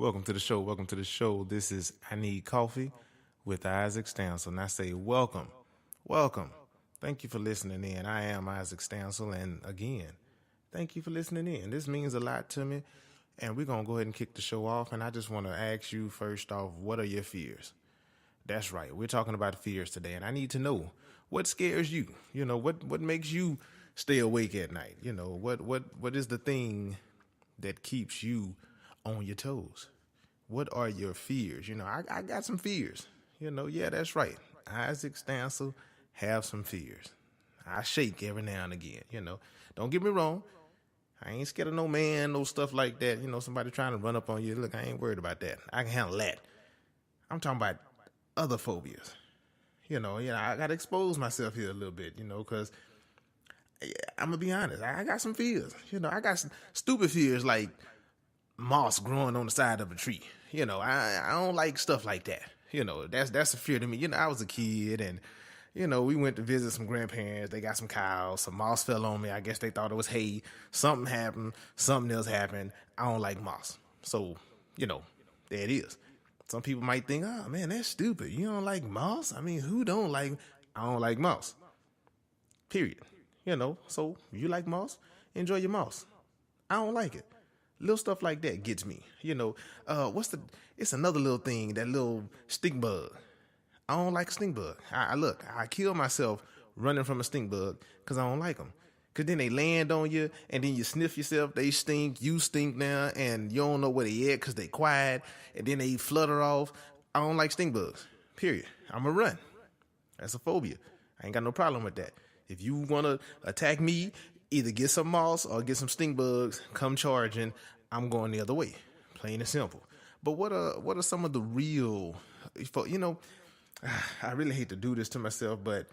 Welcome to the show. Welcome to the show. This is I Need Coffee with Isaac Stansel. And I say welcome. Welcome. Thank you for listening in. I am Isaac Stansel. And again, thank you for listening in. This means a lot to me. And we're going to go ahead and kick the show off. And I just want to ask you first off, what are your fears? That's right. We're talking about fears today. And I need to know what scares you. You know, what makes you stay awake at night? You know, what is the thing that keeps you on your toes? What are your fears? You know, I got some fears. You know, yeah, that's right. Isaac Stansel have some fears. I shake every now and again, you know. Don't get me wrong. I ain't scared of no man, no stuff like that. You know, somebody trying to run up on you. Look, I ain't worried about that. I can handle that. I'm talking about other phobias. You know, I got to expose myself here a little bit, you know, because I'm going to be honest. I got some fears. You know, I got some stupid fears like moss growing on the side of a tree. You know, I don't like stuff like that. You know, that's a fear to me. You know, I was a kid and, you know, we went to visit some grandparents. They got some cows. Some moss fell on me. I guess they thought it was hay. Something happened. Something else happened. I don't like moss. So, you know, there it is. Some people might think, oh, man, that's stupid. You don't like moss? I mean, who don't like? I don't like moss. Period. You know, so you like moss? Enjoy your moss. I don't like it. Little stuff like that gets me. You know, it's another little thing, that little stink bug. I don't like a stink bug. I kill myself running from a stink bug because I don't like them. Because then they land on you and then you sniff yourself. They stink. You stink now and you don't know where they at because they quiet. And then they flutter off. I don't like stink bugs. Period. I'm going to run. That's a phobia. I ain't got no problem with that. If you want to attack me, either get some moss or get some stink bugs, come charging. I'm going the other way. Plain and simple. But what are some of the real, you know, I really hate to do this to myself, but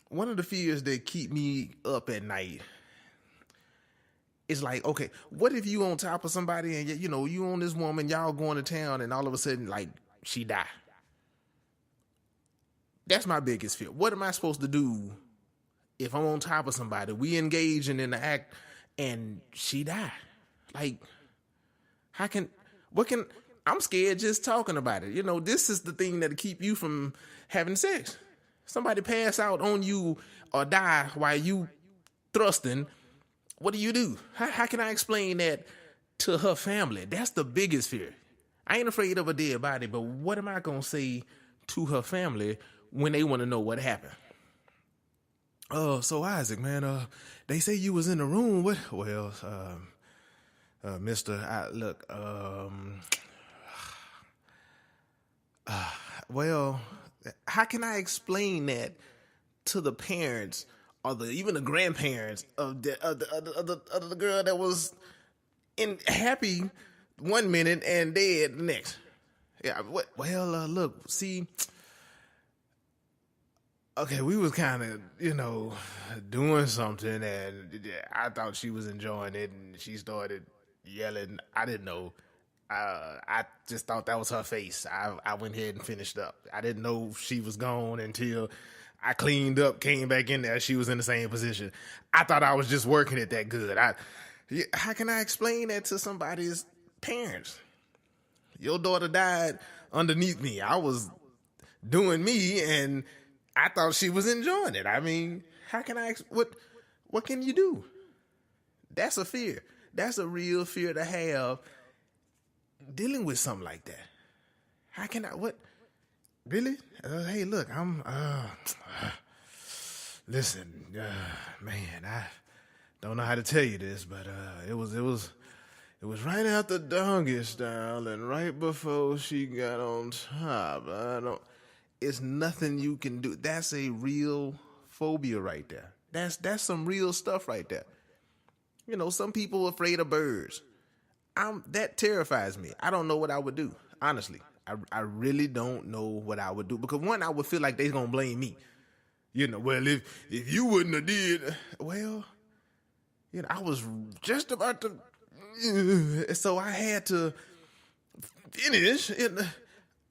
one of the fears that keep me up at night is like, okay, what if you on top of somebody and, you know, you on this woman, y'all going to town and all of a sudden, like, she die? That's my biggest fear. What am I supposed to do if I'm on top of somebody, we engaging in the act, and she die? Like, I'm scared just talking about it. You know, this is the thing that'll keep you from having sex. Somebody pass out on you or die while you thrusting. What do? How can I explain that to her family? That's the biggest fear. I ain't afraid of a dead body, but what am I going to say to her family when they want to know what happened? So Isaac, man, they say you was in the room. What? Well, Mister, well, how can I explain that to the parents or even the grandparents of the girl that was in happy one minute and dead the next? Yeah. Well, look, see. Okay, we was kind of, you know, doing something, and I thought she was enjoying it, and she started yelling. I didn't know. I just thought that was her face. I went ahead and finished up. I didn't know she was gone until I cleaned up, came back in there. She was in the same position. I thought I was just working it that good. How can I explain that to somebody's parents? Your daughter died underneath me. I was doing me, and I thought she was enjoying it. I mean, how can what can you do? That's a fear. That's a real fear to have dealing with something like that. How can what? Really? Hey, look, listen, man, I don't know how to tell you this, but it was right after doggy style and right before she got on top. It's nothing you can do. That's a real phobia right there. That's some real stuff right there. You know, some people are afraid of birds. That terrifies me. I don't know what I would do. Honestly, I really don't know what I would do, because one, I would feel like they're gonna blame me. You know, well, if you wouldn't have did, well, you know, I was just about to, so I had to finish.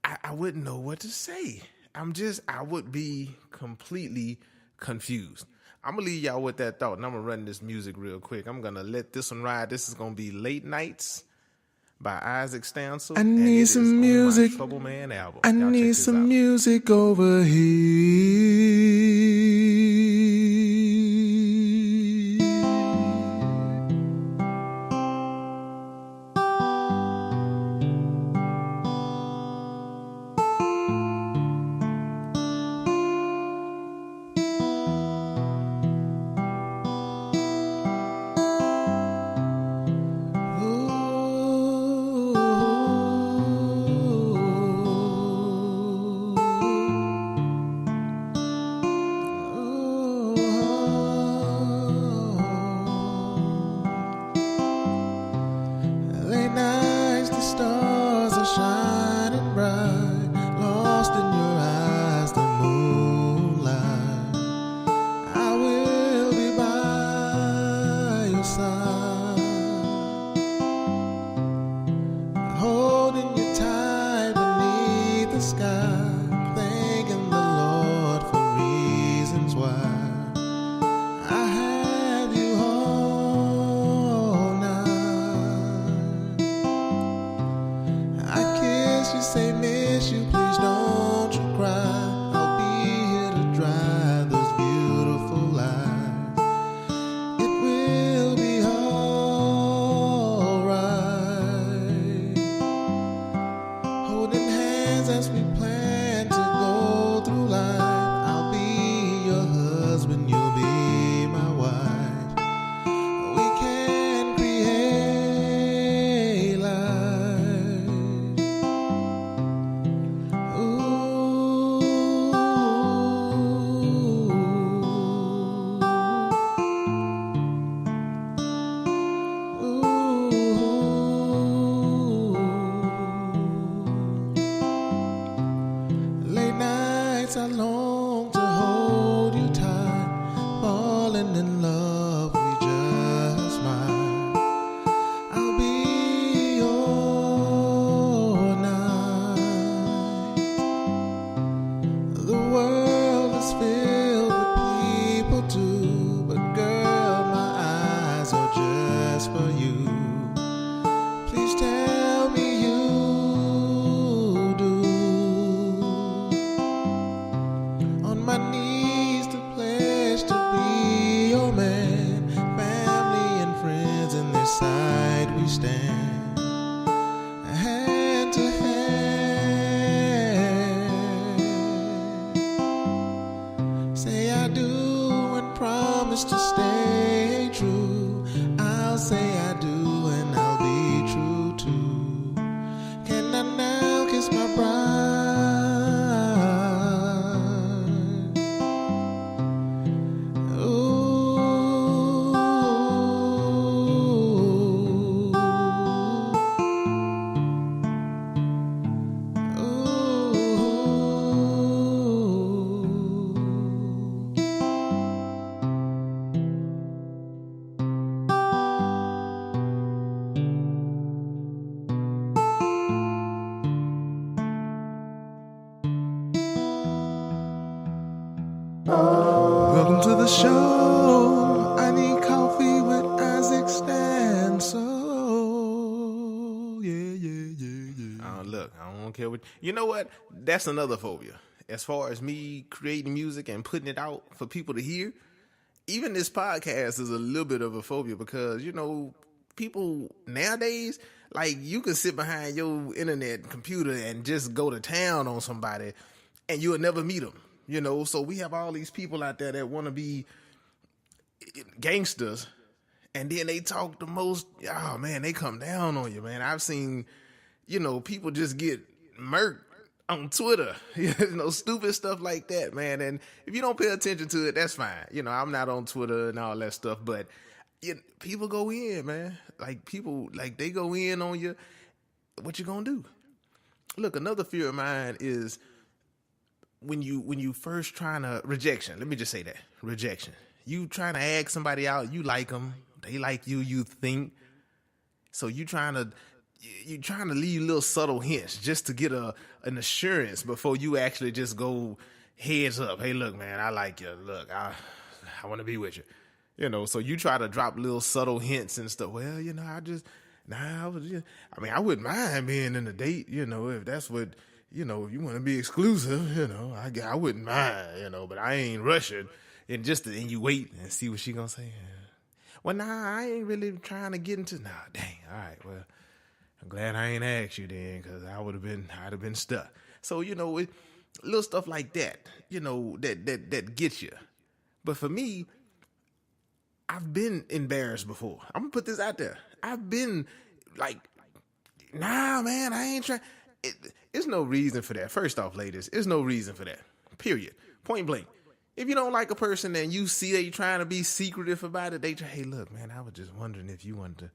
I wouldn't know what to say. I would be completely confused. I'm going to leave y'all with that thought, and I'm going to run this music real quick. I'm going to let this one ride. This is going to be Late Nights by Isaac Stansel. I and need it is some on music. my Trouble Man album. I Y'all need check this some out. music over here. Late nights, the stars are shining bright, lost in your eyes, the moonlight. I will be by your side, holding you tight beneath the sky, thanking the Lord for reasons why I have you all night. I kiss you, say miss you, please don't you cry. I'll be here to dry those beautiful eyes. It will be alright. Holding hands as we plan to go through life. I'll be your husband, you'll be my wife. We can create life. Late nights I long to hold you tight, falling in love, we just might. I'll be your night. The world is filled with people too, but girl, my eyes are just for you. Please tell me you do. On my knees to pledge to be your man, family and friends in their side we stand, hand to hand. Say I do and promise to stay true. I'll say I do and I'll be true too. Can I now kiss my bride? Welcome to the show. I need coffee with Isaac Stansel. Yeah. Look, I don't care what. You know what? That's another phobia. As far as me creating music and putting it out for people to hear, even this podcast is a little bit of a phobia because, people nowadays, like, you can sit behind your internet computer and just go to town on somebody and you'll never meet them. So we have all these people out there that want to be gangsters, and then they talk the most. Oh man, they come down on you, man. I've seen, people just get murked on Twitter, stupid stuff like that, man. And if you don't pay attention to it, that's fine. I'm not on Twitter and all that stuff, but people go in, man. Like people, like they go in on you. What you gonna do? Look, another fear of mine is when you first trying to rejection. Let me just say that rejection. You trying to ask somebody out. You like them. They like you. You think so. You trying to leave little subtle hints just to get an assurance before you actually just go heads up. Hey, look, man, I like you. Look, I want to be with you. So you try to drop little subtle hints and stuff. Well, Nah, I mean, I wouldn't mind being in a date, if that's what, if you want to be exclusive, I wouldn't mind, but I ain't rushing. And and you wait and see what she gonna say. Well, nah, I ain't really trying to get into. Nah, dang. All right, well, I'm glad I ain't asked you then, because I'd have been stuck. So little stuff like that, that gets you. But for me, I've been embarrassed before. I'm gonna put this out there. I've been like, nah, man, I ain't trying. There's no reason for that. First off, ladies, there's no reason for that. Period. Point blank. If you don't like a person and you see they trying to be secretive about it, hey, look, man, I was just wondering if you wanted to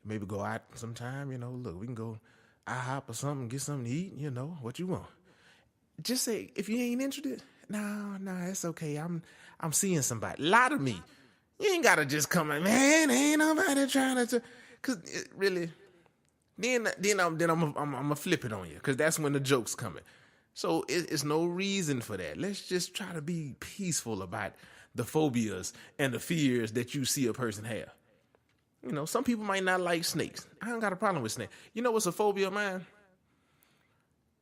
maybe go out sometime, look, we can go IHOP or something, get something to eat, what you want. Just say, if you ain't interested, no, it's okay. I'm seeing somebody. Lie to me. You ain't gotta just come in, man, ain't nobody trying to, cause it really, then I'm gonna flip it on you, cause that's when the joke's coming. So it's no reason for that. Let's just try to be peaceful about the phobias and the fears that you see a person have. Some people might not like snakes. I don't got a problem with snakes. You know what's a phobia of mine?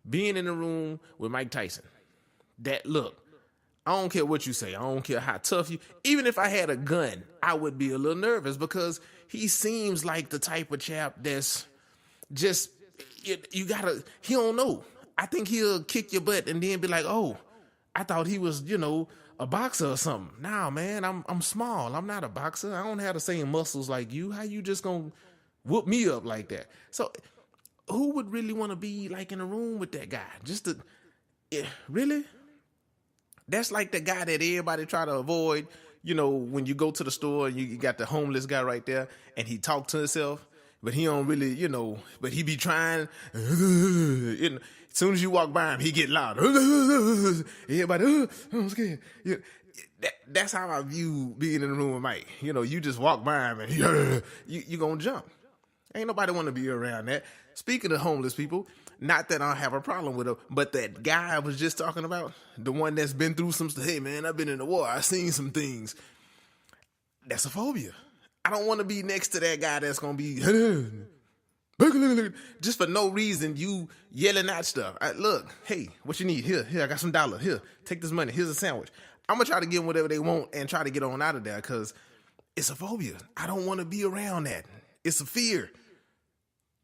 Being in the room with Mike Tyson. Look, I don't care what you say. I don't care how tough you. Even if I had a gun, I would be a little nervous because he seems like the type of chap that's just, he don't know. I think he'll kick your butt and then be like, oh, I thought he was, a boxer or something. Nah, man, I'm small. I'm not a boxer. I don't have the same muscles like you. How you just gonna whoop me up like that? So who would really want to be like in a room with that guy? Really? That's like the guy that everybody try to avoid, when you go to the store and you got the homeless guy right there and he talk to himself, but he don't really, but he be trying. As soon as you walk by him, he get loud. Everybody, I'm scared. That's how I view being in the room with Mike. You just walk by him and you gonna jump. Ain't nobody want to be around that. Speaking of homeless people, not that I have a problem with them, but that guy I was just talking about, the one that's been through some stuff. Hey, man, I've been in the war. I've seen some things. That's a phobia. I don't want to be next to that guy that's going to be just for no reason, you yelling out stuff. Look, hey, what you need? Here, I got some $. Here, take this money. Here's a sandwich. I'm going to try to give them whatever they want and try to get on out of there because it's a phobia. I don't want to be around that. It's a fear.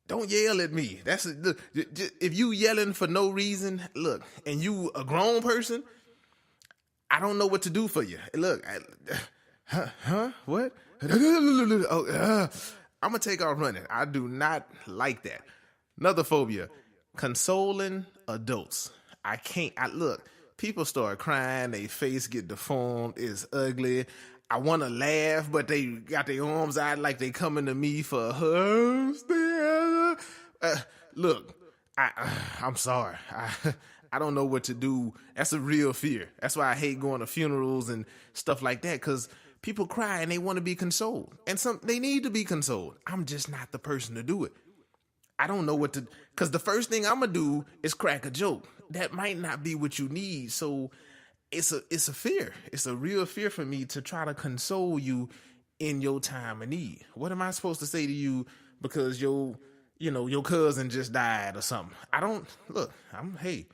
Don't yell at me. If you yelling for no reason, look, and you a grown person, I don't know what to do for you. Look, what? I'm going to take off running. I do not like that. Another phobia, consoling adults. I can't, look, people start crying, their face get deformed, it's ugly. I want to laugh, but they got their arms out like they coming to me for a hug. Look, I'm sorry. I don't know what to do. That's a real fear. That's why I hate going to funerals and stuff like that, because people cry and they want to be consoled. And they need to be consoled. I'm just not the person to do it. I don't know what to, because the first thing I'm going to do is crack a joke. That might not be what you need. So it's a fear. It's a real fear for me to try to console you in your time of need. What am I supposed to say to you because your cousin just died or something? Hey,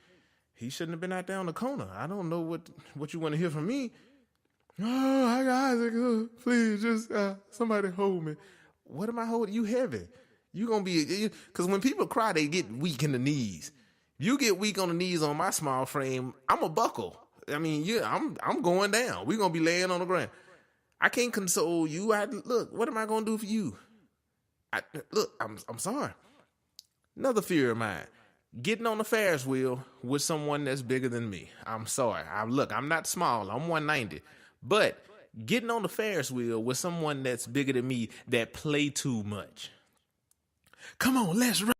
he shouldn't have been out there on the corner. I don't know what you want to hear from me. Oh, I got Isaac. Please, just somebody hold me. What am I holding? You heavy. You gonna be, because when people cry, they get weak in the knees. You get weak on the knees on my small frame, I'm a buckle. I mean, I'm going down. We're gonna be laying on the ground. I can't console you. Look, what am I gonna do for you? I'm sorry. Another fear of mine, getting on the Ferris wheel with someone that's bigger than me. I'm sorry. I'm not small. I'm 190. But getting on the Ferris wheel with someone that's bigger than me that play too much. Come on, let's run.